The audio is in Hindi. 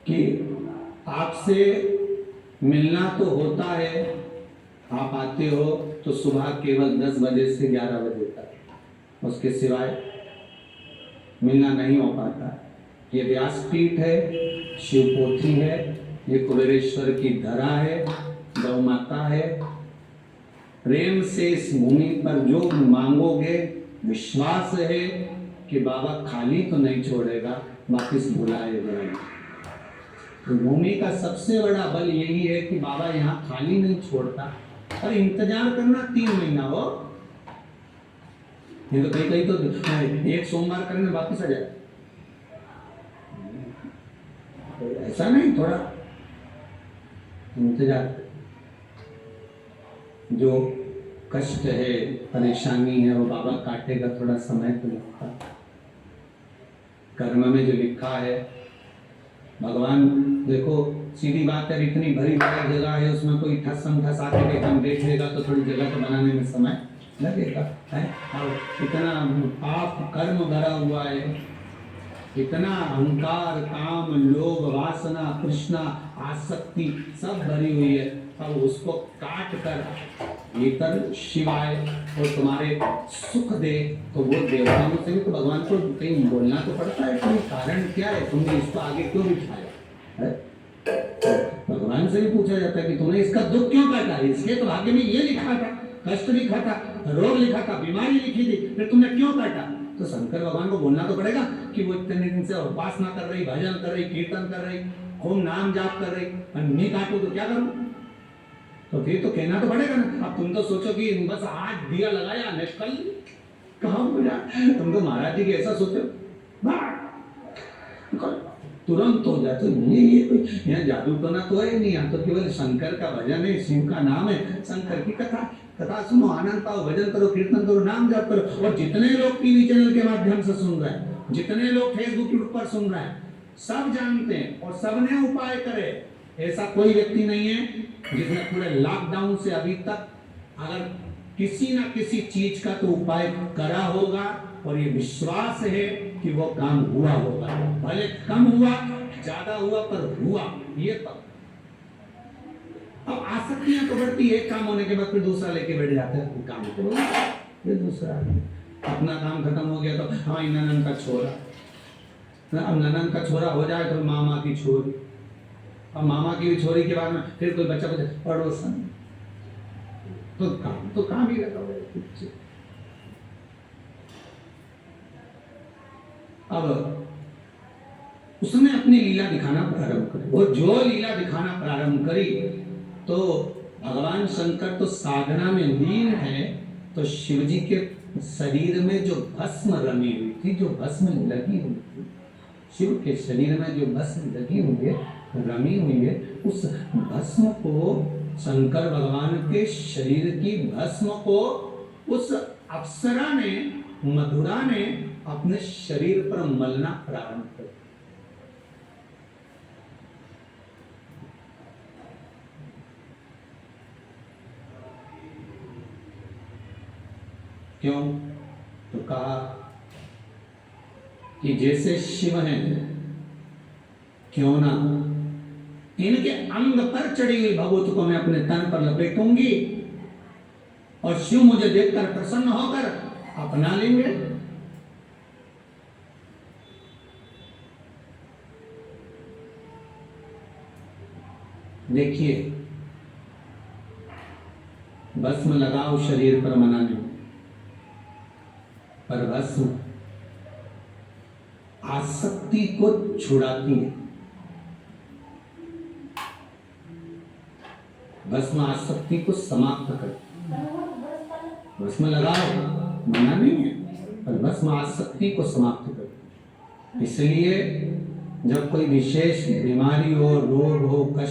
कि आपसे मिलना तो होता है, आप आते हो तो सुबह केवल 10 बजे से 11 बजे तक, उसके सिवाय मिलना नहीं हो पाता। ये व्यासपीठ है, शिवपोथी है, ये कुबेरेश्वर की धरा है, गौ माता है। प्रेम से इस भूमि पर जो मांगोगे, विश्वास है कि बाबा खाली तो नहीं छोड़ेगा, वापिस बुलाएगा। तो भूमि का सबसे बड़ा बल यही है कि बाबा यहाँ खाली नहीं छोड़ता। और इंतजार करना 3 महीना हो, नहीं तो कहीं तो एक सोमवार करने वापिस आ जाए, ऐसा नहीं, थोड़ा इंतजार। जो कष्ट है, परेशानी है, वो बाबा काटेगा, थोड़ा समय तो लगता। कर्म में जो लिखा है भगवान, देखो सीधी बात है, इतनी भरी भरी जगह है, उसमें कोई ठसम ठस आके एकदम देखेगा तो थोड़ी जगह तो बनाने में समय लगेगा, है। और इतना पाप कर्म भरा हुआ है, इतना अहंकार, काम, लोभ, वासना, तृष्णा, आसक्ति सब भरी हुई है। अब उसको काट कर भीतर शिवाय और तुम्हारे सुख दे, तो वो देवताओं से भी तो भगवान को कहीं बोलना तो पड़ता है, कोई कारण क्या है, तुमने इसको आगे क्यों बिठाया है? भगवान से भी पूछा जाता है कि तुमने इसका दुख क्यों काटा, इसके तो भाग्य में ये लिखा था, कष्ट लिखा था, रोग लिखा था, बीमारी लिखी थी, फिर तुमने क्यों काटा? तो शंकर भगवान को बोलना तो पड़ेगा कि वो इतने दिन से उपासना कर रही, भजन कर रही, कीर्तन कर रही, खूब नाम जाप कर रही, नहीं काटू तो क्या करूं? तो फिर तो कहना तो पड़ेगा ना। अब तुम तो सोचो कि बस आज दिया लगाया कल कहाँ हो जाए, तुम तो महाराज जी के ऐसा सोचो, तुरंत हो जाते। ये कोई यहाँ जादू तो ना तो है नहीं, यहाँ तो केवल शंकर का भजन है, शिव का नाम है, शंकर की कथा सुनो, आनंद पाओ, भजन करो, कीर्तन करो, नाम जाप करो। और जितने लोग टीवी चैनल के माध्यम से सुन रहे हैं, जितने लोग फेसबुक यूट्यूब पर सुन रहे हैं, सब जानते हैं और सबने उपाय करे। ऐसा कोई व्यक्ति नहीं है जिसने पूरे लॉकडाउन से अभी तक अगर किसी ना किसी चीज का तो उपाय करा होगा, और ये विश्वास है कि वो काम हुआ होगा, भले कम हुआ ज्यादा हुआ पर हुआ। ये तब अब आसक्तियां तो बढ़ती है, काम होने के बाद फिर दूसरा लेके बैठ जाते हैं, काम करो फिर दूसरा, अपना काम खत्म हो गया तो हाँ ननन का छोरा, अब ननन का छोरा हो जाए तो मामा की छोरी, अब मामा की छोरी के बाद में फिर कोई बच्चा पड़ोसन, तो काम ही लगा हुआ है। अब उसने अपनी लीला दिखाना प्रारंभ करी, वो जो लीला दिखाना प्रारंभ करी, तो भगवान शंकर तो साधना में लीन है, तो शिव जी के शरीर में जो भस्म रमी हुई थी, जो भस्म लगी हुई थी, शिव के शरीर में जो भस्म लगी हुई है, रमी हुई है, उस भस्म को, शंकर भगवान के शरीर की भस्म को उस अप्सरा ने, मधुरा ने अपने शरीर पर मलना प्रारंभ कर। क्यों? तो कहा कि जैसे शिव हैं, क्यों ना इनके अंग पर चढ़ी हुई भभूत को मैं अपने तन पर लपेटूंगी और शिव मुझे देखकर प्रसन्न होकर अपना लेंगे। देखिए, भस्म लगाओ शरीर पर मनाने, पर भस्म आसक्ति को छुड़ाती है। भस्म आसक्ति को समाप्त करती है। भस्म लगाओ मना नहीं है, पर भस्म आसक्ति को समाप्त करती है। इसलिए जब कोई विशेष बीमारी हो, रोग हो, कष्ट